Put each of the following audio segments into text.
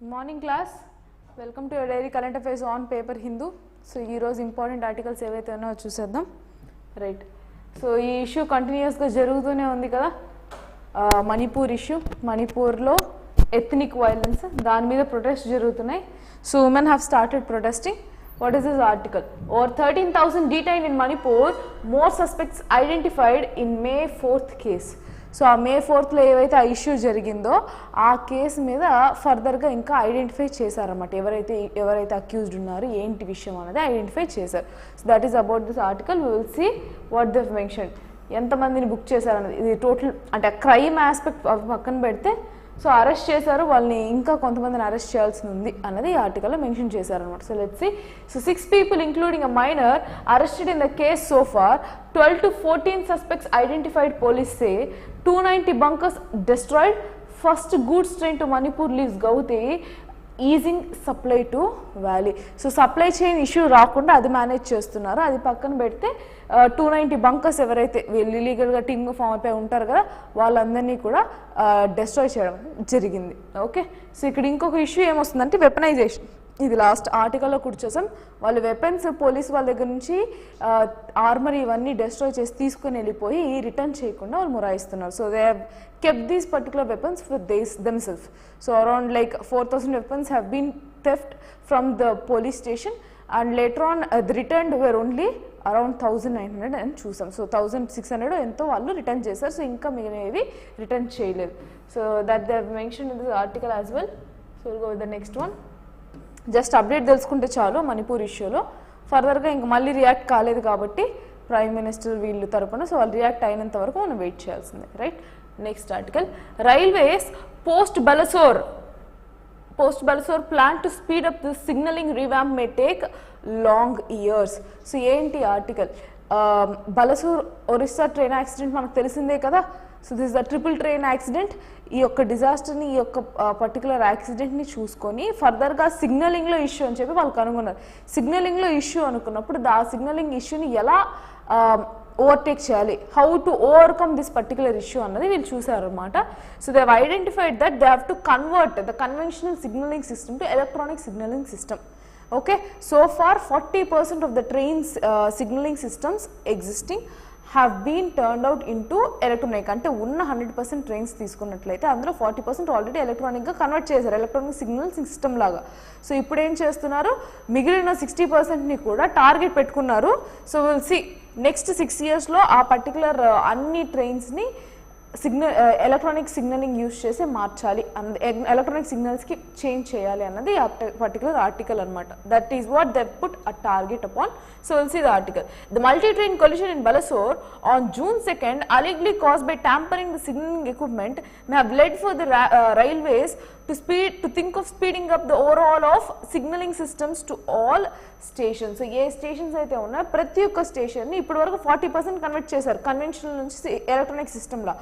Morning class, welcome to your daily current affairs on paper Hindu. So ee roju important articles evaithe unnayo chuseddam. Right, so ee issue continuous ga jarugutune undi kada. Manipur issue, Manipur lo ethnic violence dani meeda protest jarugutunnai. So women have started protesting. What is this article? Over 13,000 detained in Manipur, more suspects identified in May 4th case. So ఆ మే 4th ఏవైతే ఆ issue జరిగిందో ఆ case మీద ఫర్దర్గా ఇంకా identify చేశారన్నమాట. ఎవరైతే అక్యూజ్డ్ ఉన్నారు ఏంటి విషయం అనేది ఐడెంటిఫై చేశారు. So that is about this article. We will see what they mention, ఎంతమందిని బుక్ చేశారన్నది. ఇది టోటల్ అంటే క్రైమ్ ఆస్పెక్ట్ పక్కన పెడితే సో అరెస్ట్ చేశారు వాళ్ళని, ఇంకా కొంతమందిని అరెస్ట్ చేయాల్సి ఉంది అన్నది ఈ ఆర్టికల్లో మెన్షన్ చేశారనమాట. So let's see. So 6 people including a minor arrested in the case so far. 12 to 14 suspects identified, police say. 290 bunkers destroyed. First goods train to Manipur leaves Gauti. Easing supply to valley. So supply chain issue రాకుండా అది manage చేస్తున్నారు. అది పక్కన పెడితే 290 bunkers ఎవరైతే వీళ్ళు ఇలీగల్గా టీమ్గా form అయిపోయి ఉంటారు కదా వాళ్ళందరినీ కూడా డెస్ట్రాయ్ చేయడం జరిగింది. ఓకే, సో ఇక్కడ ఇంకొక ఇష్యూ ఏమొస్తుందంటే వెపనైజేషన్. ఇది లాస్ట్ ఆర్టికల్లో కూడా చూసాం. వాళ్ళు వెపన్స్ పోలీస్ వాళ్ళ దగ్గర నుంచి ఆర్మరీ ఇవన్నీ డెస్ట్రాయ్ చేసి తీసుకుని వెళ్ళిపోయి రిటర్న్ చేయకుండా వాళ్ళు మొరాయిస్తున్నారు. So they have kept these particular weapons for themselves. So around like 4,000 weapons have been theft from the police station, and later on the returned were only around 1,900 and చూసాం. So 1,600 ఎంతో వాళ్ళు return చేశారు. So ఇంకా మిగిలినవి return చేయలేదు. So that they have mention in this article as well. So will go with the next one. Just update తెలుసుకుంటే చాలు మణిపూర్ ఇష్యూలో. ఫర్దర్గా ఇంక మళ్ళీ రియాక్ట్ కాలేదు కాబట్టి ప్రైమ్ మినిస్టర్ వీళ్ళు తరపున సో వాళ్ళు రియాక్ట్ అయినంత వరకు మనం వెయిట్ చేయాల్సిందే. Right, next article. Railways post Balasore plan to speed up the signalling revamp may take long years. So ఏంటి article? Balasore Orissa train accident మనకు తెలిసిందే కదా. So this the triple train accident. ఈ యొక్క డిజాస్టర్ని, ఈ యొక్క పర్టికులర్ యాక్సిడెంట్ని చూసుకొని ఫర్దర్గా సిగ్నలింగ్లో ఇష్యూ అని చెప్పి వాళ్ళు కనుగొన్నారు. సిగ్నలింగ్లో ఇష్యూ అనుకున్నప్పుడు ఆ సిగ్నలింగ్ ఇష్యూని ఎలా ఓవర్టేక్ చేయాలి, how to overcome this particular issue అన్నది వీళ్ళు చూసారు అనమాట. So they have identified that they have to convert the conventional signalling system to electronic signalling system. Okay, so far 40% of the trains signaling systems existing have been turned out into electronic. అంటే ఉన్న 100% trains తీసుకున్నట్లయితే అందులో 40% already ఎలక్ట్రానిక్గా convert చేశారు, electronic signal system లాగా. So ఇప్పుడు ఏం చేస్తున్నారు, మిగిలిన 60%ని కూడా టార్గెట్ పెట్టుకున్నారు. సో విల్ సి నెక్స్ట్ 6 yearsలో ఆ పర్టికులర్ అన్ని ట్రైన్స్ని ఎలక్ట్రానిక్ సిగ్నలింగ్ యూజ్ చేసి మార్చాలి, ఎలక్ట్రానిక్ సిగ్నల్స్కి చేంజ్ చేయాలి అన్నది ఆ పర్టికులర్ ఆర్టికల్ అనమాట. That is what they put a target upon. So we'll see the article. The multi-train collision in Balasore on June 2nd, allegedly caused by tampering the signaling equipment, may have led for the railways to think of speeding up the overhaul of signaling systems to all stations. So A stations అయితే ఉన్నాయో ప్రతి ఒక్క స్టేషన్ని ఇప్పటి వరకు 40% convert చేశారు conventional నుంచి electronic సిస్టమ్లా,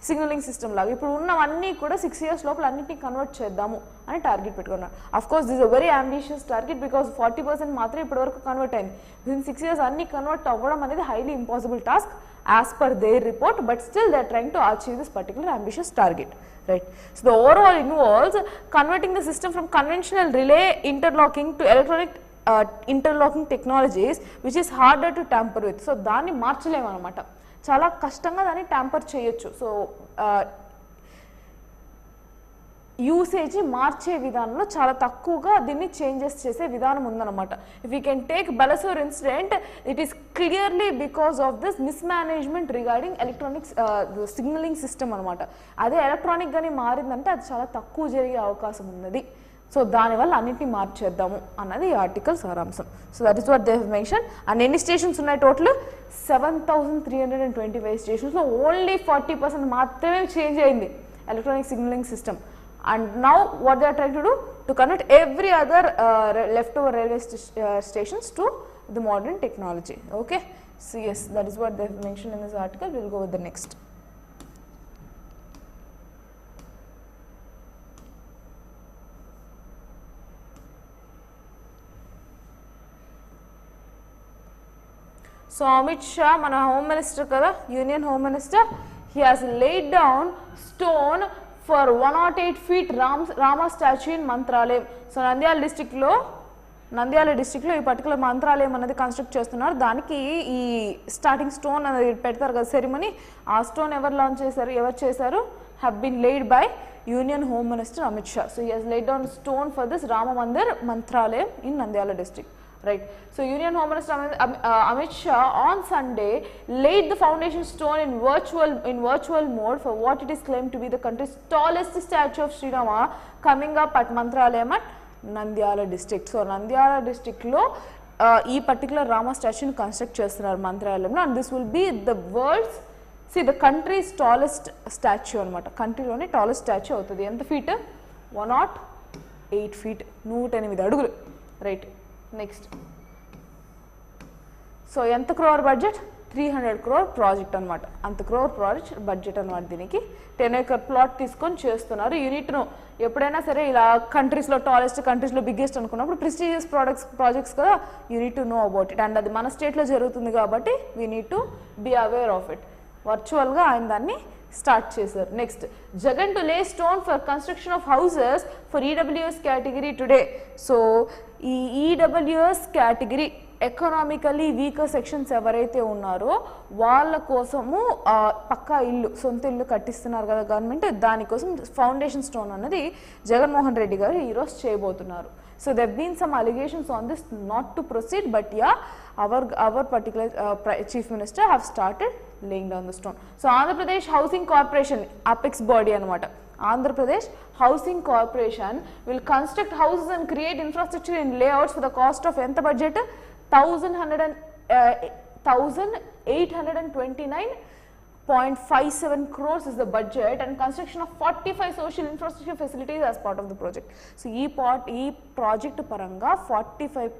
signalling system లాగా. ఇప్పుడు ఉన్నవన్నీ కూడా 6 years లోపల అన్నింటినీ కన్వర్ట్ చేద్దాము అని టార్గెట్ పెట్టుకున్నారు. Of course this a very ambitious target because 40% మాత్రమే ఇప్పటి వరకు కన్వర్ట్ అయింది. విదిన్ 6 years అన్ని కన్వర్ట్ అవ్వడం అనేది highly impossible task as per their report, but still they are trying to achieve this particular ambitious target. Right. So the overall involves converting the system from conventional relay interlocking to electronic interlocking technologies, which is harder to tamper with. So దాన్ని మార్చలేము అనమాట, చాలా కష్టంగా దాన్ని tamper చేయొచ్చు. So usage మార్చే విధానంలో చాలా తక్కువగా దీన్ని చేంజెస్ చేసే విధానం ఉందన్నమాట. If you can take Balasore incident, it is clearly because of this mismanagement regarding electronics signalling system అనమాట. అదే ఎలక్ట్రానిక్గానే మారిందంటే అది చాలా తక్కువ జరిగే అవకాశం ఉన్నది. సో దానివల్ల అన్నింటినీ మార్చేద్దాము అన్నది ఈ ఆర్టికల్ సారాంశం. So that is what they have mention. And ఎన్ని స్టేషన్స్ ఉన్నాయి టోటల్? 7,325 స్టేషన్స్లో ఓన్లీ 40% మాత్రమే చేంజ్ అయింది electronic signalling system. And now what they are trying to do, to convert every other leftover railway stations to the modern technology. Okay, so yes, that is what they have mentioned in this article. We will go with the next. So Amit Shah, mana home minister kada, union home minister, he has laid down stone for 108 feet Rama statue in Mantralayam. So Nandyal డిస్ట్రిక్ట్లో ఈ particular Mantralayam అనేది construct చేస్తున్నారు. దానికి ఈ starting stone అనేది పెడతారు కదా ceremony, ఆ స్టోన్ ఎవరు చేశారు have been laid by Union Home Minister Amit Shah. So he has laid down stone for this Rama Mandir Mantralayam in Nandyala district. Right. So Union Home Minister Amit Shah on Sunday laid the foundation stone in virtual mode for what it is claimed to be the country's tallest statue of Sri Rama coming up at Mantralayam at Nandyala district. So Nandyala district lo ee particular Rama statue ni construct chestunaru Mantralayam, and this will be the country's tallest statue anamata. Country lone tallest statue avutadi. Enta feet? 108 feet, 108 అడుగులు. Right. Next. So enta crore budget? 300 crore project అనమాట. అంత crore project budget అనమాట. దీనికి 10 acre plot తీసుకొని చేస్తున్నారు. Unit ను ఎప్పుడైనా సరే ఇలా కంట్రీస్లో టాలెస్ట్, కంట్రీస్లో బిగ్గెస్ట్ అనుకున్నప్పుడు ప్రెస్టీజియస్ ప్రాజెక్ట్స్ కదా, you need to know about it. And అది మన స్టేట్లో జరుగుతుంది కాబట్టి we need to be aware of it. వర్చువల్గా ఆయన దాన్ని స్టార్ట్ చేశారు. Next, Jagan to lay stone for construction of houses for EWS category today. So ఈ EWS category economically weaker sections ఎవరైతే ఉన్నారో వాళ్ళ కోసము పక్కా ఇల్లు, సొంత ఇల్లు కట్టిస్తున్నారు కదా గవర్నమెంట్, దానికోసం ఫౌండేషన్ స్టోన్ అన్నది జగన్మోహన్ రెడ్డి గారు ఈరోజు చేయబోతున్నారు. So there have been some allegations on this not to proceed, but yeah, our particular chief minister have started laying down the stone. So Andhra Pradesh Housing Corporation, apex body anamata, Andhra Pradesh Housing Corporation will construct houses and create infrastructure in layouts for the cost of enta budget 1829.57 crores is the budget, and construction of 45 social infrastructure facilities as part of the project. So ee project paranga 45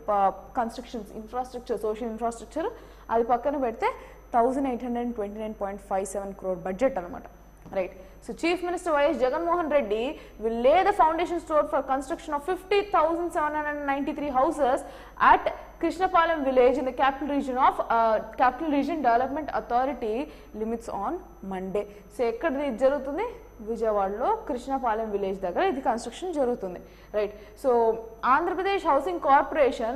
constructions, infrastructure, social infrastructure adi pakkana pedte 1829.57 crore budget anamata. Right. So Chief Minister Y.S. Jaganmohan Reddy will lay the foundation stone for construction of 50,793 houses at Krishnapalam village in the capital region Development Authority limits on Monday. So ekkada jarugutundi? Vijayawada Krishnapalam village daggara idi construction jarugutundi. Right. So Andhra Pradesh Housing Corporation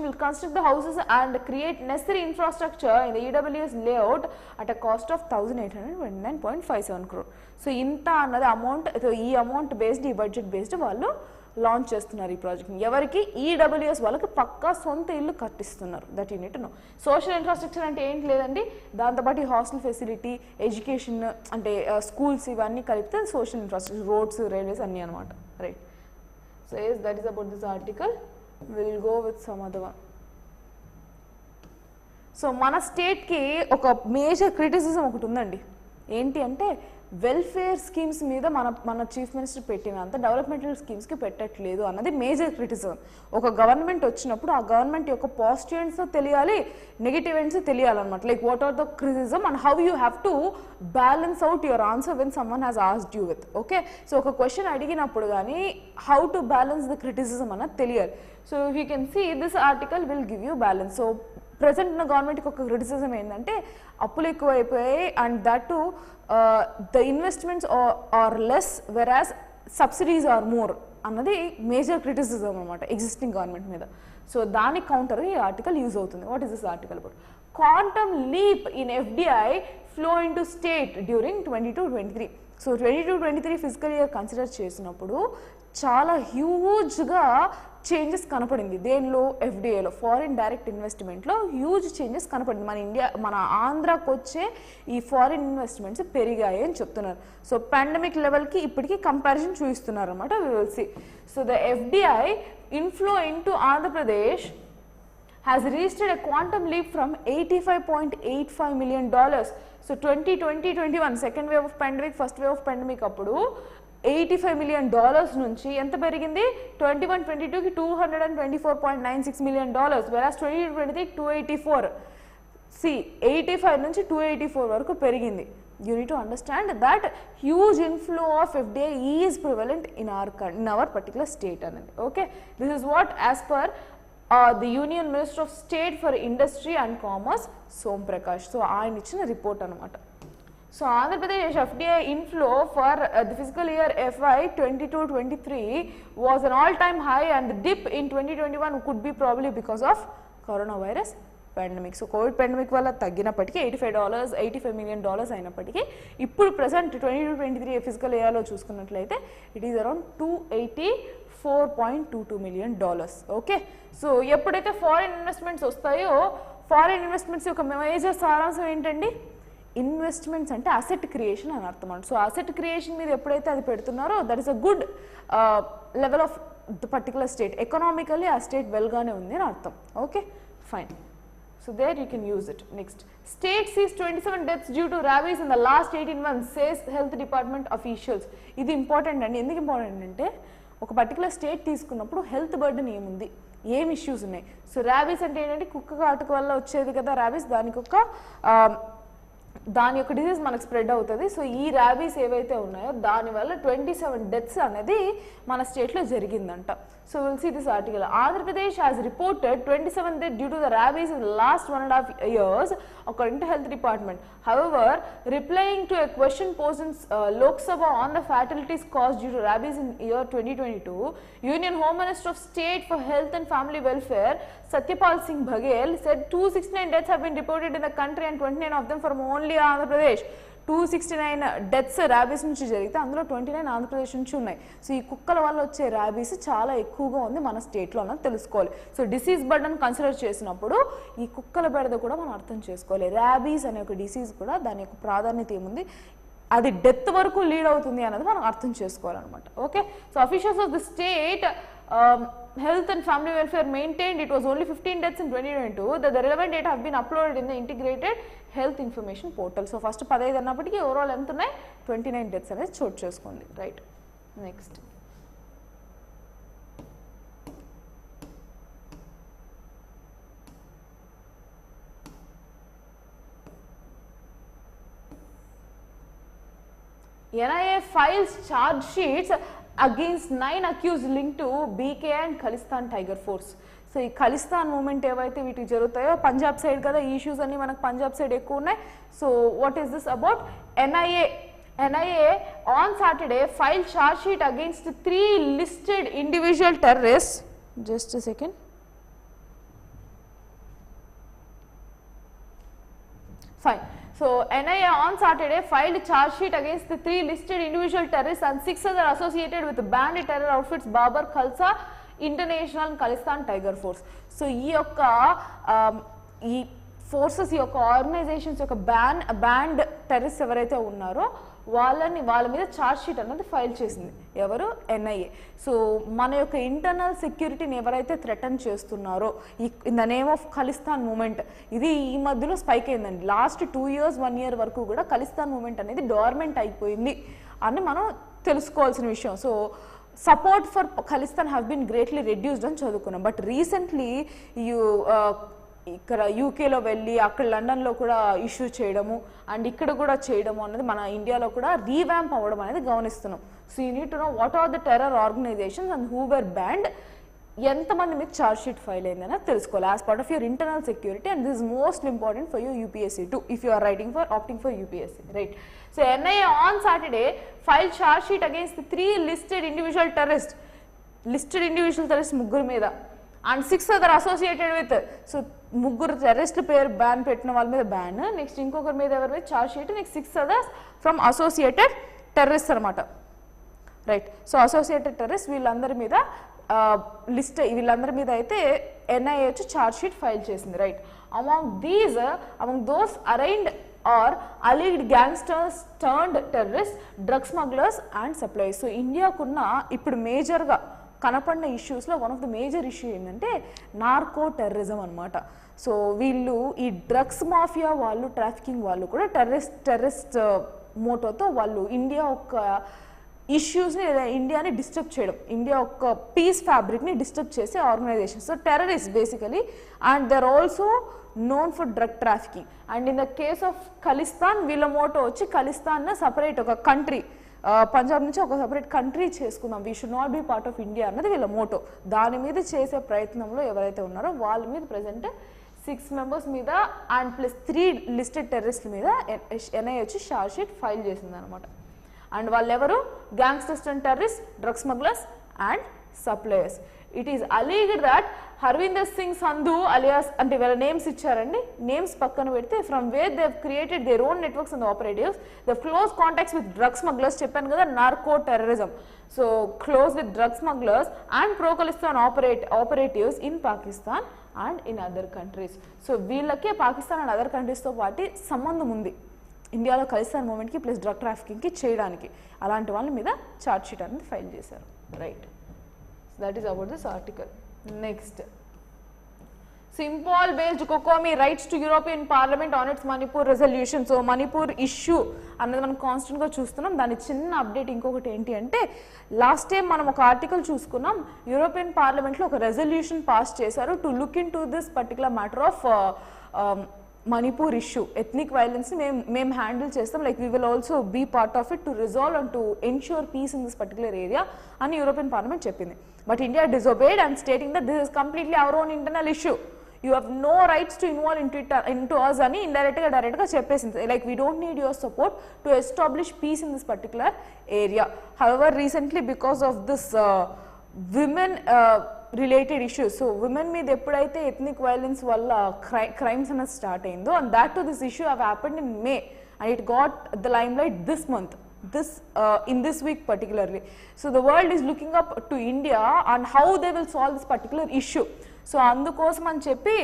will construct the houses and create necessary infrastructure in the EWS layout at a cost of 1829.57 crore. So inta annadi amount, ee amount based, ee budget based vallu launch చేస్తున్నారు ఈ project. ఎవరికి? EWS వాళ్ళకి పక్కా సొంత ఇల్లు కట్టిస్తున్నారు. That you need to know. Social infrastructure అంటే ఏంటి లేదండి, దాంతోపాటు హాస్టల్ ఫెసిలిటీ, ఎడ్యుకేషన్ అంటే స్కూల్స్, ఇవన్నీ కలిపితే సోషల్ ఇన్ఫ్రాస్ట్రక్చర్, రోడ్స్, రైల్వేస్ అన్నీ అనమాట. Right. So yes, that is about this article. We'll go with some other one. So మన స్టేట్కి ఒక మేజర్ క్రిటిసిజం ఒకటి ఉందండి. ఏంటి అంటే వెల్ఫేర్ స్కీమ్స్ మీద మన చీఫ్ మినిస్టర్ పెట్టినంత డెవలప్మెంటల్ స్కీమ్స్కి పెట్టట్లేదు అన్నది మేజర్ క్రిటిసిజం. ఒక గవర్నమెంట్ వచ్చినప్పుడు ఆ గవర్నమెంట్ యొక్క పాజిటివ్ ఎండ్స్ తెలియాలి, నెగిటివ్ ఎండ్స్ తెలియాలన్నమాట. Like what are the criticism and how you have to balance out your answer when someone has asked you with. Okay, so ఒక question అడిగినప్పుడు కానీ how to balance the criticism అన్నది తెలియాలి. So if you can see this article will give you balance. So present ఉన్న గవర్నమెంట్కి ఒక criticism ఏంటంటే అప్పులు ఎక్కువ అయిపోయాయి, and that to the investments are less whereas subsidies are more అన్నది మేజర్ క్రిటిసిజం అనమాట ఎగ్జిస్టింగ్ గవర్నమెంట్ మీద. సో దానికి కౌంటర్ ఈ ఆర్టికల్ యూజ్ అవుతుంది. What is this article about? Quantum leap in FDI flow in to state during 22-23. So 22-23 physical year consider చేసినప్పుడు చాలా హ్యూజ్గా చేంజెస్ కనపడింది. దేనిలో? ఎఫ్డిఐలో, ఫారిన్ డైరెక్ట్ ఇన్వెస్ట్మెంట్లో హ్యూజ్ చేంజెస్ కనపడింది. మన ఆంధ్రాకి వచ్చే ఈ ఫారిన్ ఇన్వెస్ట్మెంట్స్ పెరిగాయి అని చెప్తున్నారు. సో పాండమిక్ లెవెల్కి ఇప్పటికీ కంపారిజన్ చూపిస్తున్నారు అనమాట. We will see. So the FDI inflow into Andhra Pradesh has registered a quantum leap from $85.85 million. So 2020-21 second wave of pandemic, first wave of pandemic అప్పుడు $85 million నుంచి ఎంత పెరిగింది? 21-22కి $224.96 million, whereas 22-23 284. See, 85 నుంచి 284 వరకు పెరిగింది. You need to understand that huge inflow of FDI is prevalent in our particular state అనేది. Okay, this is what as per the Union Minister of State for Industry and Commerce Som Prakash. So ఆయన ఇచ్చిన report అనమాట. So Andhra Pradesh FDI inflow for the fiscal year FY 22-23 was an all-time high, and the dip in 2021 could be probably because of coronavirus pandemic. So Covid pandemic వల్ల తగ్గినప్పటికీ $85 million అయినప్పటికీ ఇప్పుడు present 22-23 physical ఇయర్లో చూసుకున్నట్లయితే it is around $284.22 million. Okay, so ఎప్పుడైతే foreign investments వస్తాయో, foreign investments యొక్క major సారాంశం ఏంటండి? ఇన్వెస్ట్మెంట్స్ అంటే అసెట్ క్రియేషన్ అని అర్థం అండి. సో అసెట్ క్రియేషన్ మీద ఎప్పుడైతే అది పెడుతున్నారో that is a good level of the particular state, economically ఆ స్టేట్ వెల్గానే ఉంది అని అర్థం. Okay, fine. So there you can use it. Next, state sees 27 deaths due to rabies in the last 18 months, says health department officials. ఇది important అండి. ఎందుకు important అంటే ఒక పర్టికులర్ స్టేట్ తీసుకున్నప్పుడు హెల్త్ బర్డెన్ ఏముంది, ఏం ఇష్యూస్ ఉన్నాయి. సో ర్యాబీస్ అంటే ఏంటంటే కుక్క కాటుక వల్ల వచ్చేది కదా ర్యాబీస్, దాని యొక్క డిసీజ్ మనకు స్ప్రెడ్ అవుతుంది. సో ఈ ర్యాబీస్ ఏవైతే ఉన్నాయో దానివల్ల 27 డెత్స్ అనేది మన స్టేట్లో జరిగిందంట. So will see this article. Andhra Pradesh has reported 27 deaths due to the rabies in the last 1.5 years according to health department. However, replying to a question posed in Lok Sabha on the fatalities caused due to rabies in year 2022, Union Home Minister of State for Health and Family Welfare Satyapal Singh Baghel said 269 deaths have been reported in the country and 29 of them from only Andhra Pradesh. 269 deaths rabies నుంచి జరిగితే అందులో 29 ఆంధ్రప్రదేశ్ నుంచి ఉన్నాయి. So ఈ కుక్కల వల్ల వచ్చే rabies చాలా ఎక్కువగా ఉంది మన స్టేట్లో అన్నది తెలుసుకోవాలి. సో డిసీజ్ బర్డన్ కన్సిడర్ చేసినప్పుడు ఈ కుక్కల బెడద కూడా మనం అర్థం చేసుకోవాలి. ర్యాబీస్ అనే ఒక డిసీజ్ కూడా దాని యొక్క ప్రాధాన్యత ఏముంది, అది డెత్ వరకు లీడ్ అవుతుంది అన్నది మనం అర్థం చేసుకోవాలన్నమాట. Okay, so officials of the state health and family welfare maintained it was only 15 deaths in 2022. The relevant data have been uploaded in the integrated health information portal. So first 15 అన్నప్పటికీ overall ఎంత ఉన్నాయి 29 deaths అనేది చోటు చేసుకోండి. Right, next NIA files charge sheets against 9 accused linked to BK and Khalistan Tiger Force. So ఈ Khalistan moment ఏవైతే వీటికి జరుగుతాయో Punjab side కదా ఈ ఇష్యూస్ అన్ని మనకు పంజాబ్ సైడ్ ఎక్కువ ఉన్నాయి. So what is this about? NIA on Saturday filed charge sheet against 3 listed individual terrorists. Just a second. Fine. So NIA on Saturday filed charge sheet against the 3 listed individual terrorists and 6 other associated with the banned terror outfits Babar Khalsa International and Khalistan Tiger Force. So ఈ యొక్క ఈ forces ఈ యొక్క organisations యొక్క band terrorist ఎవరైతే ఉన్నారో వాళ్ళ మీద ఛార్జ్ షీట్ అన్నది ఫైల్ చేసింది ఎవరు? NIA. సో మన యొక్క ఇంటర్నల్ సెక్యూరిటీని ఎవరైతే థ్రెటన్ చేస్తున్నారో in the name of Khalistan movement, ఇది ఈ మధ్యలో స్పైక్ అయిందండి. లాస్ట్ 2 years 1 year వరకు కూడా ఖలిస్తాన్ మూమెంట్ అనేది డార్మెంట్ అయిపోయింది అని మనం తెలుసుకోవాల్సిన విషయం. So support for Khalistan have been greatly reduced అని చదువుకున్నాం. బట్ రీసెంట్లీ ఇక్కడ యూకేలో వెళ్ళి అక్కడ లండన్లో కూడా ఇష్యూ చేయడము అండ్ ఇక్కడ కూడా చేయడము అనేది మన ఇండియాలో కూడా రీవ్యాంప్ అవ్వడం అనేది గమనిస్తున్నాం. So you need to know what are the terror organisations and who were banned, ఎంతమంది మీద ఛార్జ్ షీట్ ఫైల్ అయిందని తెలుసుకోవాలి as part of your internal security. And this is most important for your UPSC too if you are opting for UPSC, right? So NIA on Saturday filed charge sheet against the 3 listed individual terrorists ముగ్గురు మీద and 6 other associated with. So ముగ్గురు terrorist పేరు ban పెట్టిన వాళ్ళ మీద ban, next ఇంకొకరి మీద ఎవరి మీద charge sheet, next 6 others from associated terrorist అనమాట. రైట్, సో అసోసియేటెడ్ టెర్రరిస్ట్ వీళ్ళందరి మీద అయితే NIA వచ్చి ఛార్జ్ షీట్ ఫైల్ చేసింది. Right, among those arraigned are alleged gangsters turned terrorist, drug smugglers and supplies. So ఇండియాకున్న ఇప్పుడు మేజర్గా కనపడిన ఇష్యూస్లో one of the major issue ఏంటంటే నార్కో టెర్రరిజం అనమాట. సో వీళ్ళు ఈ డ్రగ్స్ మాఫియా వాళ్ళు, ట్రాఫికింగ్ వాళ్ళు కూడా టెర్రరిస్ట్ మోటోతో వాళ్ళు ఇండియా యొక్క ఇష్యూస్ని లేదా ఇండియాని డిస్టర్బ్ చేయడం, ఇండియా యొక్క పీస్ ఫ్యాబ్రిక్ని డిస్టర్బ్ చేసే organisations. So terrorist basically, and they are also known for drug trafficking. And in the case of Khalistan, వీళ్ళ మోటో వచ్చి ఖలిస్తాన్ సపరేట్ ఒక కంట్రీ, పంజాబ్ నుంచి ఒక సపరేట్ కంట్రీ చేసుకుందాం, we should not be part of India అన్నది వీళ్ళ Moto. దాని మీద చేసే ప్రయత్నంలో ఎవరైతే ఉన్నారో వాళ్ళ మీద ప్రజెంట్ 6 మెంబర్స్ మీద అండ్ ప్లస్ 3 లిస్టెడ్ టెర్రరిస్ట్ల మీద ఎన్ఐఏ వచ్చి ఛార్జ్ షీట్ ఫైల్ చేసింది అనమాట. అండ్ వాళ్ళెవరు? Gangsters and terrorist, drug smugglers and suppliers. It is alleged that Harvinder Singh Sandhu alias అంటే వీళ్ళ నేమ్స్ ఇచ్చారండి, నేమ్స్ పక్కన పెడితే from where they have created their own networks and operatives, they close contacts with drug smugglers, చెప్పాను కదా narco terrorism, so close with drug smugglers and pro Khalistan operatives in Pakistan and in other countries. So వీళ్ళకి Pakistan and other కంట్రీస్తో పాటు సంబంధం ఉంది ఇండియాలో Khalistan మూవ్మెంట్కి plus drug ట్రాఫికింగ్కి చేయడానికి. అలాంటి వాళ్ళ మీద ఛార్జ్ షీట్ అనేది ఫైల్ చేశారు. Right, so that is about this article. Next, Simpal based COCOMI writes to European Parliament on its Manipur resolution. So Manipur issue అన్నది మనం కాన్స్టెంట్ గా చూస్తున్నాం. దాని చిన్న అప్డేట్ ఇంకొకటి ఏంటి అంటే, లాస్ట్ టైం మనం ఒక ఆర్టికల్ చూసుకున్నాం, యూరోపియన్ పార్లమెంట్ లో ఒక రెజల్యూషన్ పాస్ చేశారు to look into this particular matter of Manipur issue, ethnic violence మేము హ్యాండిల్ చేస్తాం, like we will also be part of it to resolve and to ensure peace in this particular area అని European Parliament చెప్పింది. But India disobeyed and stating that this is completely our own internal issue, you have no rights to involve into us అని direct గా చెప్పేసింది. Like we don't need your support to establish piece in this particular area. However recently because of this women related issues, so women మీద ఎప్పుడైతే ethnic violence వల్ల crimes అనేది start అయిందో, and that to this issue have happened in May and it got the lime light this month, in this week particularly. So the world is looking up to India on how they will solve this particular issue. So andukosam ani cheppi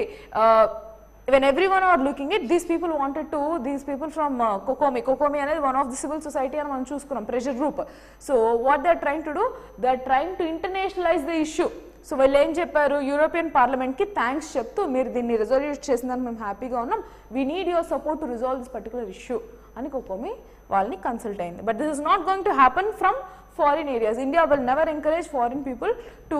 when everyone are looking at, these people from COCOMI అనేది one of the civil society అని మనం చూసుకున్నాం, pressure group. So what they are trying to do, they are trying to internationalize the issue. So వీళ్ళు ఏం చెప్పారు, European పార్లమెంట్కి thanks చెప్తూ మీరు దీన్ని రిజల్యూట్ చేసిందని మేము హ్యాపీగా ఉన్నాం, we need your support to resolve this particular issue అని COCOMI వాళ్ళని కన్సల్ట్ అయింది. But this is not going to happen from foreign areas. India will never encourage foreign people to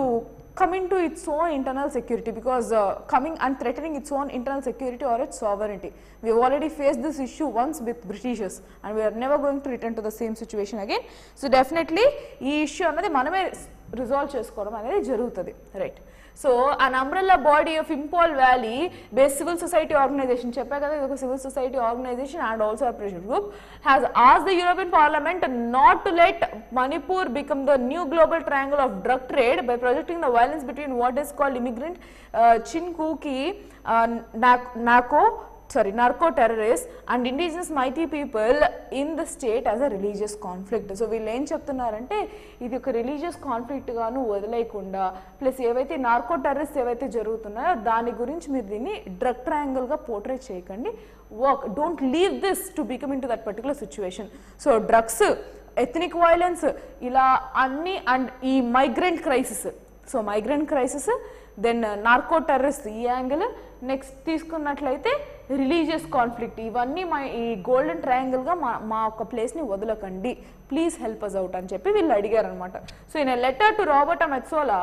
come into its own internal security, because coming and threatening its own internal security or its sovereignty. We have already faced this issue once with Britishers and we are never going to return to the same situation again. So definitely ee issue anadi maname resolve chesukodam anedi jarugutadi, right? So an umbrella body of Impal Valley based civil society organization, cheppa kada idoka civil society organization and also a pressure group, has asked the European Parliament not to let Manipur become the new global triangle of drug trade by projecting the violence between what is called immigrant Chinkuki narco terrorists and indigenous mighty people in the state as a religious conflict. So వీళ్ళు ఏం చెప్తున్నారంటే, ఇది ఒక religious conflict గాను వదిలేయకుండా, plus ఏవైతే narco terrorist ఏవైతే జరుగుతున్నాయో దాని గురించి మీరు దీన్ని డ్రగ్ ట్రయాంగిల్ గా పోర్ట్రే చేయకండి, don't leave this to become in to that particular situation. So drugs, ethnic violence ఇలా అన్ని, అండ్ ఈ migrant crisis, so migrant crisis, then narco terrorist ఈ యాంగిల్, నెక్స్ట్ తీసుకున్నట్లయితే రిలీజియస్ కాన్ఫ్లిక్ట్, ఇవన్నీ ఈ గోల్డెన్ ట్రయాంగిల్గా మా ఒక ప్లేస్ని వదలకండి, ప్లీజ్ హెల్ప్ అస్ అవుట్ అని చెప్పి వీళ్ళు అడిగారు అనమాట. So in a letter to Roberta మెట్సోలా,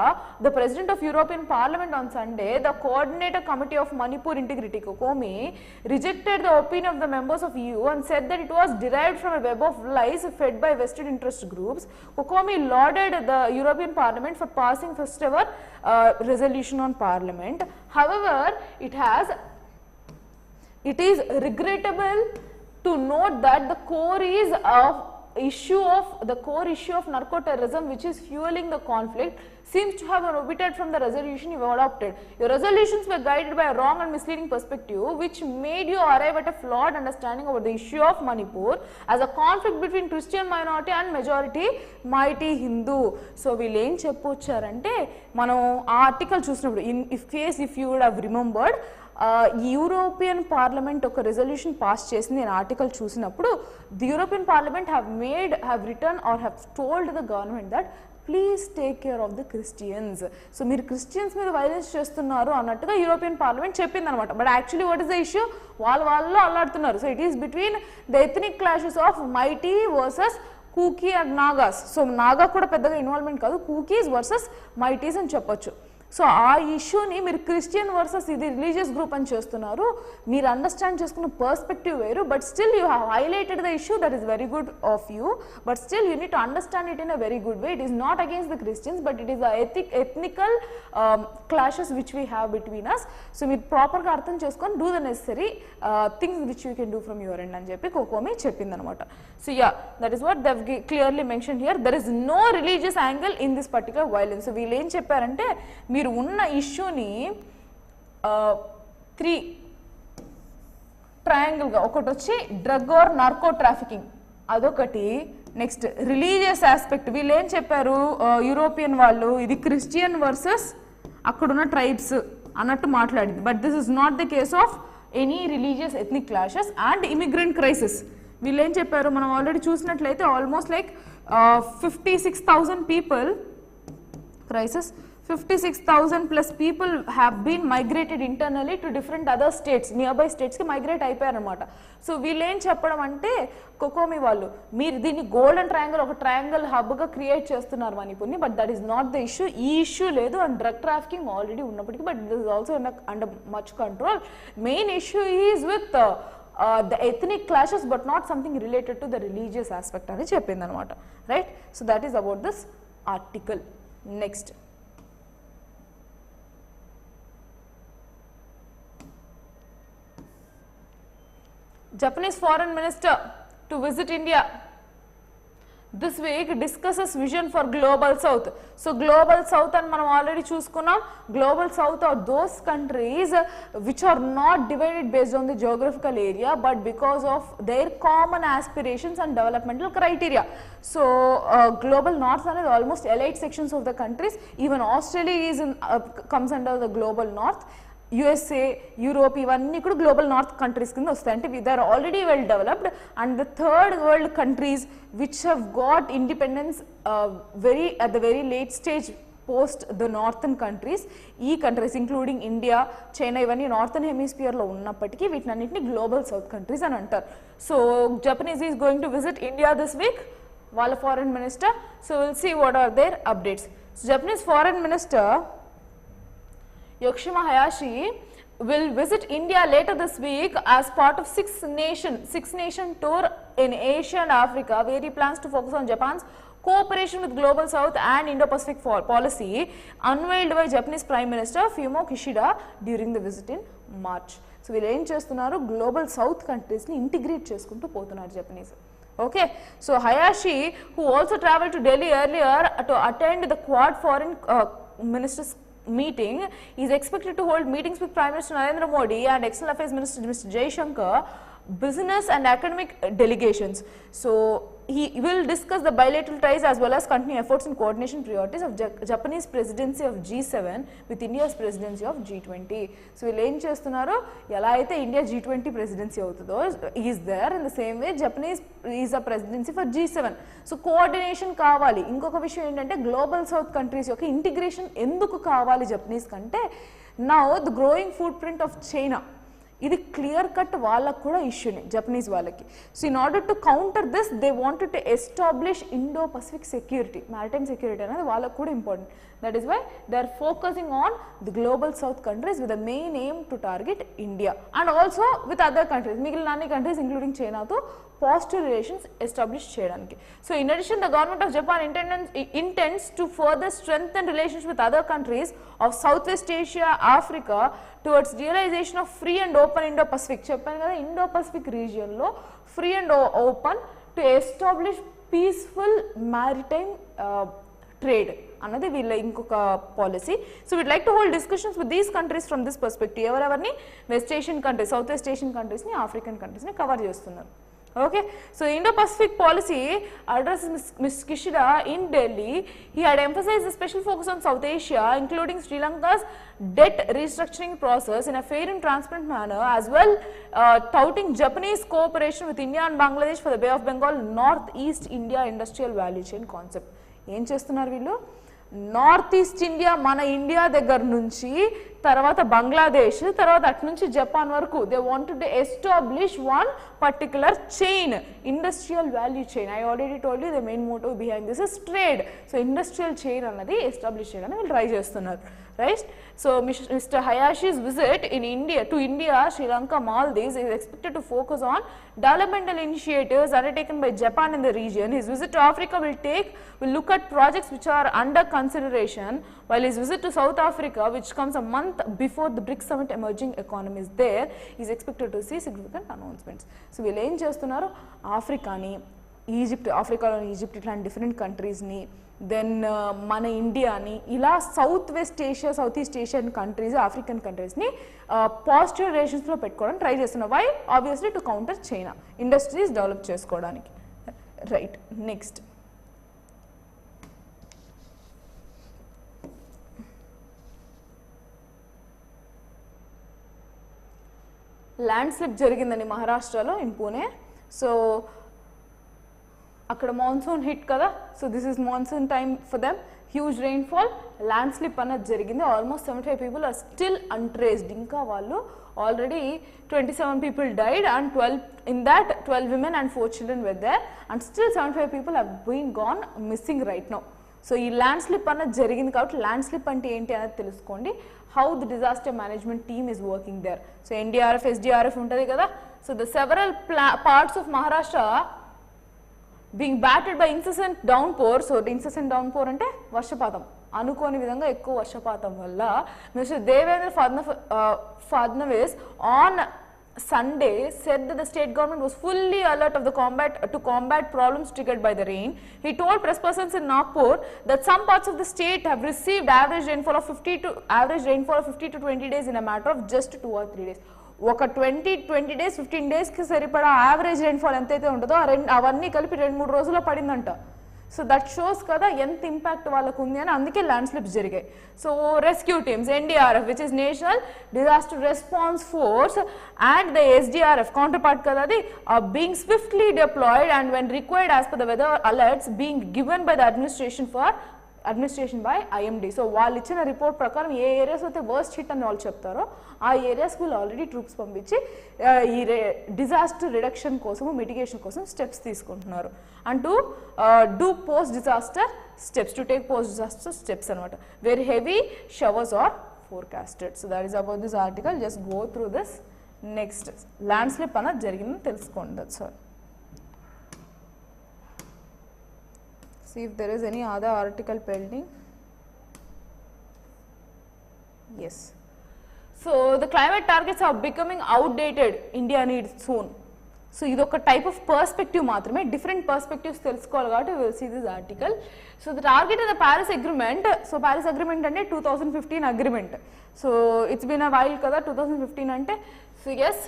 the president of European parliament on Sunday, the coordinator committee of Manipur integrity COCOMI rejected the opinion of the members of EU and said that it was derived from a web of lies fed by vested interest groups. COCOMI lauded the European Parliament for passing first ever resolution on Parliament. However, it is regrettable to note that the core issue of narco terrorism, which is fueling the conflict, seems to have been omitted from the resolution you have adopted. Your resolutions were guided by a wrong and misleading perspective, which made you arrive at a flawed understanding about the issue of Manipur as a conflict between Christian minority and majority mighty Hindu. So వీళ్ళు ఏం చెప్పొచ్చారంటే, మనం ఆ article చూసినప్పుడు, if you would have remembered, European Parliament ఒక resolution pass చేసింది. నేను article చూసినప్పుడు, the European Parliament have return or have told the government that please take care of the Christians. So మీరు క్రిస్టియన్స్ మీద వైలెన్స్ చేస్తున్నారు అన్నట్టుగా European Parliament చెప్పింది అనమాట. But actually what is the issue, వాళ్ళు అల్లాడుతున్నారు. So it is between the ethnic clashes of Meitei versus Kuki and Nagas. So Naga కూడా పెద్దగా ఇన్వాల్వ్మెంట్ కాదు, కూకీస్ వర్సెస్ మైటీస్ అని చెప్పొచ్చు. సో ఆ ఇష్యూని మీరు క్రిస్టియన్ వర్సెస్ ఇది రిలీజియస్ గ్రూప్ అని చేస్తున్నారు, మీరు అండర్స్టాండ్ చేసుకున్న పర్స్పెక్టివ్ వేరు, but still you have highlighted the issue, that is very good of you, but still you need to understand it in a very good way. It is not against the Christians, but it is the ethnical clashes which we have between us. So మీరు ప్రాపర్గా అర్థం చేసుకొని do the necessary things which you can do from your end అని చెప్పి కోకోమి చెప్పిందనమాట. So yeah, that is what they clearly mention here. There is no religious angle in this particular violence. So వీళ్ళు ఏం చెప్పారంటే మీరు ఉన్న ఇష్యూని 3 ట్రయాంగిల్గా, ఒకటి వచ్చి డ్రగ్ ఆర్ నార్కో ట్రాఫికింగ్, అదొకటి. నెక్స్ట్ రిలీజియస్ ఆస్పెక్ట్, వీళ్ళు ఏం చెప్పారు, యూరోపియన్ వాళ్ళు ఇది క్రిస్టియన్ వర్సెస్ అక్కడున్న ట్రైబ్స్ అన్నట్టు మాట్లాడింది, but this is not the case of any religious ethnic clashes. And immigrant crisis, వీళ్ళు ఏం చెప్పారు, మనం ఆల్రెడీ చూసినట్లయితే almost like 56,000 people crisis, 56,000 plus people have been migrated internally to different other states, nearby states ki migrate అయిపోయారన్నమాట. So వీళ్ళు ఏం చెప్పడం అంటే కోకోమి వాళ్ళు, మీరు దీన్ని గోల్డెన్ ట్రయాంగిల్ ఒక ట్రయాంగిల్ హబ్గా క్రియేట్ చేస్తున్నారు మణిపూర్ని, but that is not the issue. ఈ ఇష్యూ లేదు. అండ్ డ్రగ్ ట్రాఫికింగ్ ఆల్రెడీ ఉన్నప్పటికీ, but this is also under much control. Main issue is with the ethnic clashes, but not something related to the religious aspect అని చెప్పింది అనమాట. Right. So that is about this article. Next Japanese foreign minister to visit India this week discusses vision for global south. So global south and మనం already చూసుకున్నాం. Global south are those countries which are not divided based on the geographical area, but because of their common aspirations and developmental criteria. So global north అనేది almost elite sections of the countries. Even Australia is in, comes under the global north. USA, Europe, ఇవన్నీ కూడా global north countries కింద వస్తాయి. అంటే they are already well developed. And the third world countries which have got independence at the very late stage post the northern countries, ఈ countries including India, China, ఇవన్నీ northern హెమిస్ఫియర్లో ఉన్నప్పటికీ వీటినన్నింటినీ global south countries అని అంటారు. So Japanese is going to visit India this week, వాళ్ళ foreign minister. So will see what are their updates. Japanese foreign minister Yoshima Hayashi will visit India later this week as part of six nation tour in Asia and Africa, where he plans to focus on Japan's cooperation with Global South and Indo-Pacific policy unveiled by Japanese Prime Minister Fumio Kishida during the visit in March. So వీళ్ళు ఏం చేస్తున్నారు, global south కంట్రీస్ని integrate చేసుకుంటూ పోతున్నారు Japanese. Okay, so Hayashi, who also traveled to Delhi earlier to attend the Quad Foreign Ministers meeting, is expected to hold meetings with Prime Minister Narendra Modi and External Affairs Minister Mr. Jaishankar, business and academic delegations. So he will discuss the bilateral ties as well as continue efforts in coordination priorities of Japanese presidency of G7 with India's presidency of G20. So వీళ్ళు ఏం చేస్తున్నారు, ఎలా అయితే India G20 presidency అవుతుందో is there, in the same way Japanese is a presidency for G7. So coordination కావాలి. ఇంకొక విషయం ఏంటంటే గ్లోబల్ సౌత్ కంట్రీస్ యొక్క ఇంటిగ్రేషన్ ఎందుకు కావాలి జపనీస్ కంటే, now the growing footprint of China, ఇది క్లియర్ కట్ వాళ్ళకు కూడా ఇష్యూనే జపనీస్ వాళ్ళకి. So in order to counter this they wanted to establish Indo Pacific security, maritime security అనేది వాళ్ళకు కూడా important. That is why they are focusing on the global south countries with the main aim to target India and also with other countries, మిగిలిన అన్ని countries including చైనాతో positive relations establish చేయడానికి. So in addition the government of Japan intends to further strengthen relations with other countries of Southwest Asia, Africa towards realization of free and open Indo-Pacific. చెప్పాను కదా, Indo-Pacific రీజియన్లో free and open to establish peaceful maritime trade అన్నది వీళ్ళ ఇంకొక policy. So we'd like to hold discussions with these countries from this perspective. ఎవరెవరిని, West Asian countries, South West Asian కంట్రీస్ని, African కంట్రీస్ని cover చేస్తున్నారు. Okay, so Indo-Pacific policy addresses Ms. Kishida in Delhi. He had emphasized a special focus on South Asia, including Sri Lanka's debt restructuring process in a fair and transparent manner, as well touting Japanese cooperation with India and Bangladesh for the Bay of Bengal Northeast India industrial value chain concept. ఏం చేస్తున్నారు వీళ్ళు, north east India, మన India దగ్గర నుంచి తర్వాత బంగ్లాదేశ్, తర్వాత అటు నుంచి జపాన్ వరకు, they wanted to establish one particular chain, industrial value chain. I already told you the main motive behind this is trade. So industrial chain అన్నది ఎస్టాబ్లిష్ చేయడానికి వీళ్ళు ట్రై చేస్తున్నారు. right? So Mr. Hayashi's visit in India to India, Sri Lanka, Maldives is expected to focus on developmental initiatives undertaken by Japan in the region. His visit to Africa will look at projects which are under consideration, while his visit to South Africa, which comes a month before the BRICS Summit Emerging Economies there, is expected to see significant announcements. So వీళ్ళు ఏం చేస్తున్నారు, ఆఫ్రికాని, Egypt, ఆఫ్రికాలోని Egypt ఇట్లాంటి different కంట్రీస్ని, then మన ఇండియాని, ఇలా South West Asia, South East Asian countries, African కంట్రీస్ని పాజిటివ్ రిలేషన్స్లో పెట్టుకోవడానికి ట్రై చేస్తున్నారు. Why? Obviously to counter China, industries develop చేసుకోవడానికి. రైట్, నెక్స్ట్ ల్యాండ్ స్లిప్ జరిగిందండి మహారాష్ట్రలో, ఇన్ పూణే. సో అక్కడ మాన్సూన్ హిట్ కదా, so this is monsoon time for them. Huge rainfall, land slip అన్నది జరిగింది. Almost 75 people are still untraced. ఇంకా వాళ్ళు already 27 people died and 12 women and 4 children were there, and still 75 people have been gone missing right now. So ఈ land slip అన్నది జరిగింది కాబట్టి landslip అంటే ఏంటి అనేది తెలుసుకోండి. How the disaster management team is working there. So NDRF, SDRF ఉంటుంది కదా. So the several parts of Maharashtra being battered by incessant downpour. So incessant downpour అంటే వర్షపాతం, అనుకోని విధంగా ఎక్కువ వర్షపాతం వల్ల mister Devendra Fadnavis on Sunday said that the state government was fully alert of the combat problems triggered by the rain. He told press persons in Nagpur that some parts of the state have received average rainfall of 50 to 20 days in a matter of just 2 or 3 days. ఒక 20 days 15 daysకి సరిపడా average rainfall ఎంతైతే ఉంటుందో అవన్నీ కలిపి 2-3 రోజుల్లో పడిందంట. So that shows కదా ఎంత impact వాళ్ళకు ఉంది అని. అందుకే ల్యాండ్ స్లిప్స్ జరిగాయి. So rescue teams, NDRF which is national disaster response force, and the SDRF counterpart కదా అది, being swiftly deployed and when required as per the weather alerts being given by the administration by IMD. So వాళ్ళు ఇచ్చిన report ప్రకారం ఏ areas అయితే worst hit అని వాళ్ళు చెప్తారో ఆ ఏరియాస్కి వీళ్ళు ఆల్రెడీ ట్రూప్స్ పంపించి ఈ డిజాస్టర్ రిడక్షన్ కోసము, మిటిగేషన్ కోసం స్టెప్స్ తీసుకుంటున్నారు. And to do post disaster steps, to take post disaster steps అనమాట. Very heavy showers are forecasted. So that is about this article. Just go through this. Next, landslip అన్నది జరిగిందని తెలుసుకోండి. That's all. See if there is any other article pending. Yes. So the climate targets are becoming outdated. India needs soon. So ఇది ఒక type of perspective మాత్రమే, different perspectives తెలుసుకోవాలి కాబట్టి will see this article. So the target of the Paris agreement. So Paris agreement అంటే 2015 agreement. So it's been a while కదా 2015 అంటే. So yes,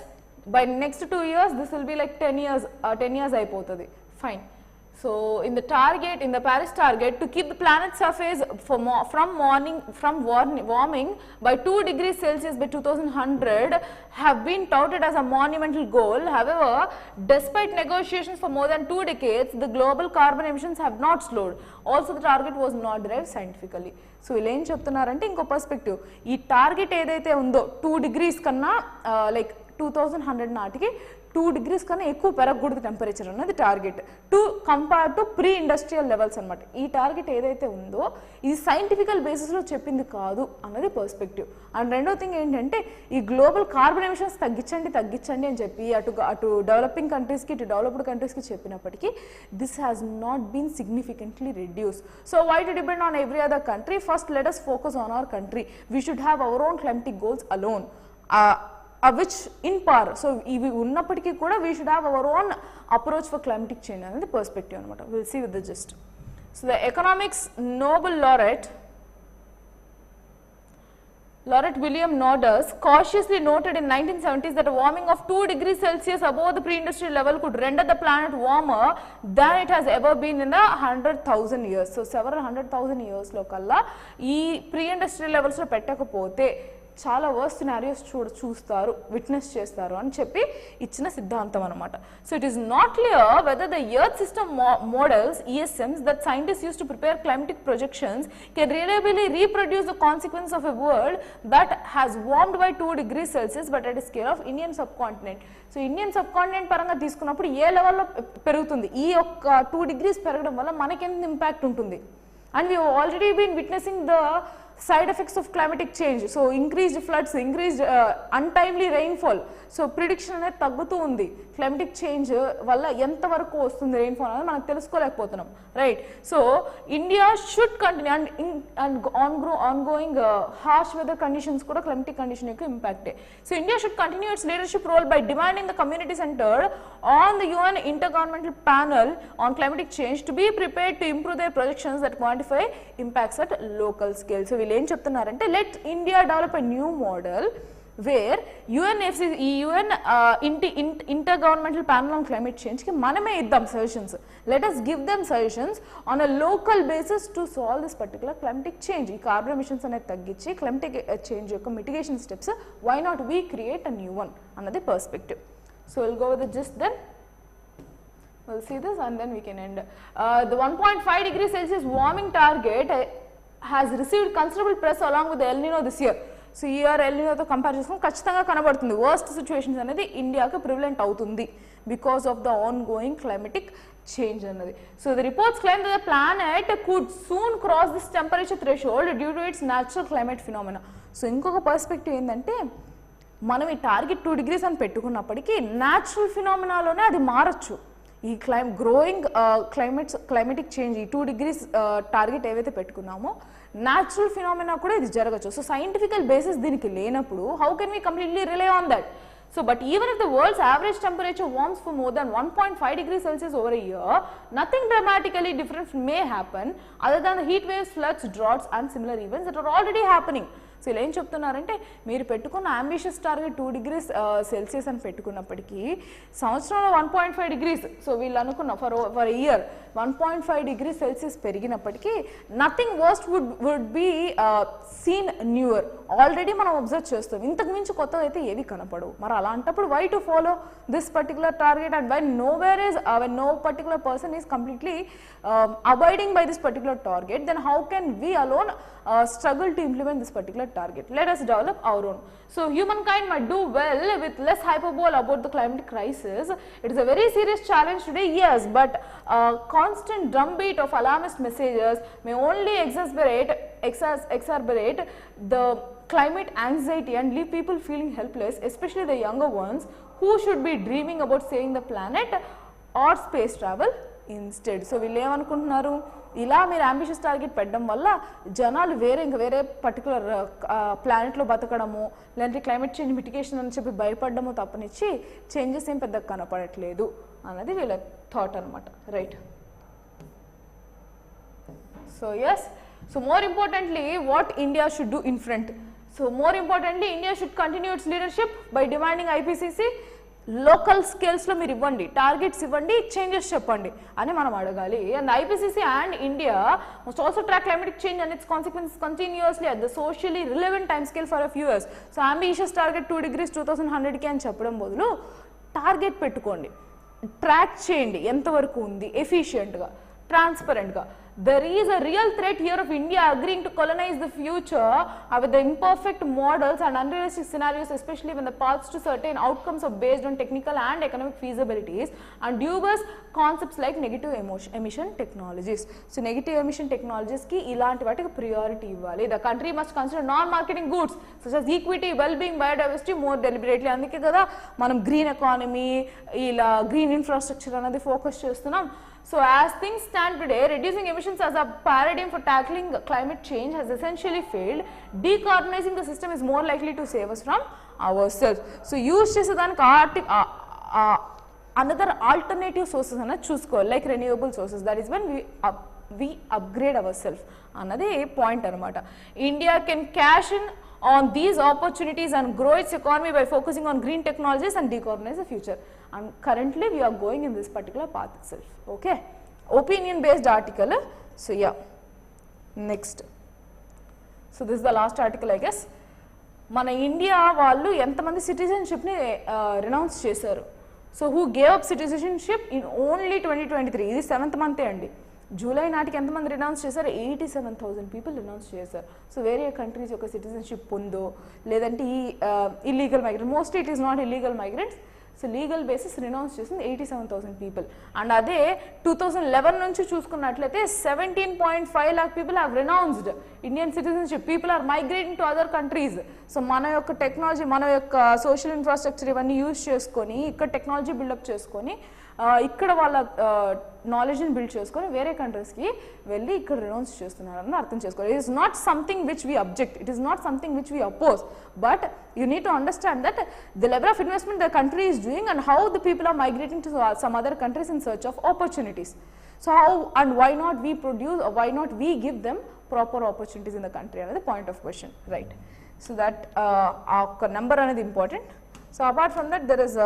by next 2 years this will be like 10 years అయిపోతుంది. Fine. So in the Paris target to keep the planet's surface from warming by 2 degrees Celsius by 2100 have been touted as a monumental goal. However, despite negotiations for more than 2 decades, the global carbon emissions have not slowed. Also, the target was not derived scientifically. So వీళ్ళు ఏం చెప్తున్నారంటే ఇంకో perspective, ఈ target ఏదైతే ఉందో 2 degrees కన్నా like 2100 నాటికి 2 degrees కన్నా ఎక్కువ పెరగకూడదు టెంపరేచర్ అన్నది target to compare to pre industrial levels అనమాట. ఈ టార్గెట్ ఏదైతే ఉందో ఇది సైంటిఫికల్ బేసిస్లో చెప్పింది కాదు అన్నది పర్స్పెక్టివ్. అండ్ రెండో థింగ్ ఏంటంటే ఈ గ్లోబల్ కార్బన్ ఎమిషన్స్ తగ్గించండి అని చెప్పి అటు డెవలపింగ్ కంట్రీస్కి ఇటు డెవలప్డ్ కంట్రీస్కి చెప్పినప్పటికీ this has not been significantly reduce. So why to depend on every other country? First let us focus on our country. We should have our own climatic goals alone. Which in par. So ఇవి ఉన్నప్పటికీ కూడా we should have our own approach for climatic change అనేది perspective అనమాట. We'll see with the gist. So the economics Nobel laureate William Nordhaus cautiously noted in 1970s that a warming of 2 degrees Celsius above the pre-industrial level could render the planet warmer than it has ever been in the 100,000 years. So several 100,000 years లో కల్లా ఈ pre-industrial levels లో పెట్టకపోతే చాలా worst scenarios చూస్తారు, witness చేస్తారు అని చెప్పి ఇచ్చిన సిద్ధాంతం అనమాట. So it is not clear whether the earth system models ESMs that scientist use to prepare climatic projections can reliably reproduce the consequence of a world that has warmed by 2 degrees Celsius but at a scale of Indian subcontinent. So Indian subcontinent పరంగా తీసుకున్నప్పుడు ఏ లెవెల్లో పెరుగుతుంది, ఈ యొక్క 2 degrees పెరగడం వల్ల మనకి ఎంత ఇంపాక్ట్ ఉంటుంది. And we already been witnessing the side effects of climatic change, so increased floods, increased untimely rainfall, so prediction అనేది తగ్గుతూ ఉంది క్లైమాటిక్ చేంజ్ వల్ల ఎంత వరకు వస్తుంది రెయిన్ఫాల్ అనేది మనం తెలుసుకోలేకపోతున్నాం, right. So India should continue and ongoing harsh weather conditions కూడా క్లైమాటిక్ కండిషన్ యొక్క ఇంపాక్టే. So India should continue its leadership role by demanding the community centre on the UN intergovernmental panel on climatic change to be prepared to improve their projections that quantify impacts at local scale. So వీళ్ళు ఏం చెప్తున్నారంటే let India develop a new model where UNFC UN intergovernmental panel on climate change కి మనమే ఇద్దాం suggestions, let us give them suggestions on a local basis to solve this particular climatic change. ఈ carbon emissions అనేది తగ్గించి climatic change యొక్క mitigation steps why not we create a new one అన్నది perspective. So we'll go with the gist then. We'll see this and then we can end. The 1.5 degrees Celsius warming target has received considerable press along with the El Nino this year. So ఈ year ఎల్ నినోతో compare చేసుకుని ఖచ్చితంగా కనబడుతుంది worst situations అనేది ఇండియాకి prevalent అవుతుంది because of the ongoing climatic change అన్నది. So the reports claim that the planet could soon cross this temperature threshold due to its natural climate phenomena. So ఇంకొక perspective ఏంటంటే మనం ఈ target 2 degrees అని పెట్టుకున్నప్పటికీ natural ఫినామినాలోనే అది మారచ్చు. ఈ growing climatic change ఈ 2 degrees టార్గెట్ ఏవైతే పెట్టుకున్నామో న్యాచురల్ ఫినామినా కూడా ఇది జరగచ్చు. సో సైంటిఫికల్ బేసిస్ దీనికి లేనప్పుడు how can we completely rely on that? So but even if the world's average temperature warms for more than 1.5 degrees Celsius over a year, nothing dramatically different may happen other than the heat waves, floods, droughts and similar events that are already happening. So ఇలా ఏం చెప్తున్నారంటే మీరు పెట్టుకున్న ambitious target 2 degrees Celsius అని పెట్టుకున్నప్పటికీ సంవత్సరంలో 1.5 degrees, so వీళ్ళు అనుకున్న for year 1.5 degrees Celsius పెరిగినప్పటికీ nothing worst would be seen newer. ఆల్రెడీ మనం అబ్జర్వ్ చేస్తాం, ఇంతకు మించి కొత్తగా అయితే ఏవి కనపడవు. మరి అలాంటప్పుడు why to follow this particular target and why when no particular person is completely abiding by this particular target, then how can we alone struggle to implement this particular target? Let us develop our own. So humankind might do well with less hyperbole about the climate crisis. It is a very serious challenge today, yes, but constant drumbeat of alarmist messages may only exacerbate the climate anxiety and leave people feeling helpless, especially the younger ones who should be dreaming about saving the planet or space travel instead. So వీళ్ళు ఏమనుకుంటున్నారు, ఇలా మీరు ambitious target పెట్టడం వల్ల జనాలు వేరే particular ప్లానెట్లో బతకడము లేదంటే climate change mitigation అని చెప్పి భయపడడము తప్పనిచ్చి చేంజెస్ ఏం పెద్దగా కనపడట్లేదు అన్నది వీళ్ళ థాట్ అనమాట, right. So yes, so more importantly what India should do in front. So more importantly India should continue its leadership by demanding IPCC local స్కేల్స్లో మీరు ఇవ్వండి, టార్గెట్స్ ఇవ్వండి, చేంజెస్ చెప్పండి అని మనం అడగాలి. And IPCC and India must also track climatic change and its consequences continuously at the socially relevant time scale for a few years. So ambitious target 2 degrees 2100కి అని చెప్పడం బదులు టార్గెట్ పెట్టుకోండి, ట్రాక్ చేయండి ఎంతవరకు ఉంది, ఎఫిషియెంట్గా, ట్రాన్స్పరెంట్గా. There is a real threat here of India agreeing to colonize the future with the imperfect models and unrealistic scenarios, especially when the paths to certain outcomes are based on technical and economic feasibilities and dubious concepts like negative emission technologies. So negative emission technologies ki ilanti vaatiki priority ivvali. The country must consider non-marketing goods such as equity, well-being, biodiversity more deliberately. Andike kada manam green economy ila green infrastructure anadi focus chestunam. So as things stand today, reducing emissions as a paradigm for tackling climate change has essentially failed. Decarbonizing the system is more likely to save us from ourselves. So use chesedaniki another alternative sources ana chusko, like renewable sources. That is when we upgrade ourselves another point anamata. India can cash in on these opportunities and grow its economy by focusing on green technologies and decarbonize the future. And currently we are going in this particular path itself. Okay, opinion based article. So yeah, next. So this is the last article, I guess. Mana India vallu entamandi citizenship ni renounce chesaru. So who gave up citizenship in only 2023? This 7th month andi. July నాటికి ఎంతమంది renounce చేశారు? 87,000 people renounce చేశారు. So వేరే countries యొక్క citizenship పొందో లేదంటే ఈ illegal migrant, mostly it is not illegal migrants. So legal basis renounce చేసింది 87,000 people. And అదే 2011 నుంచి చూసుకున్నట్లయితే 17.5 lakh people have renounced Indian citizenship. People are migrating to other countries. So మన యొక్క టెక్నాలజీ, మన యొక్క సోషల్ ఇన్ఫ్రాస్ట్రక్చర్ ఇవన్నీ యూజ్ చేసుకొని, ఇక్కడ టెక్నాలజీ బిల్డప్ చేసుకొని, ఇక్కడ వాళ్ళ నాలెడ్జ్ని బిల్డ్ చేసుకొని వేరే కంట్రీస్కి వెళ్ళి ఇక్కడ రినౌన్స్ చేస్తున్నారని అర్థం చేసుకోవాలి. It is not something which we object, it is not something which we oppose, but you need to understand that the level of investment the country is doing and how the people are migrating to some other countries in search of opportunities. So how and why not we produce, or why not we give them proper opportunities in the country another point of question, right? So that our number another important. So apart from that there is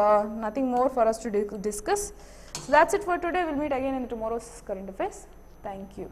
nothing more for us to discuss. So that's it for today. We'll meet again in tomorrow's current affairs. Thank you.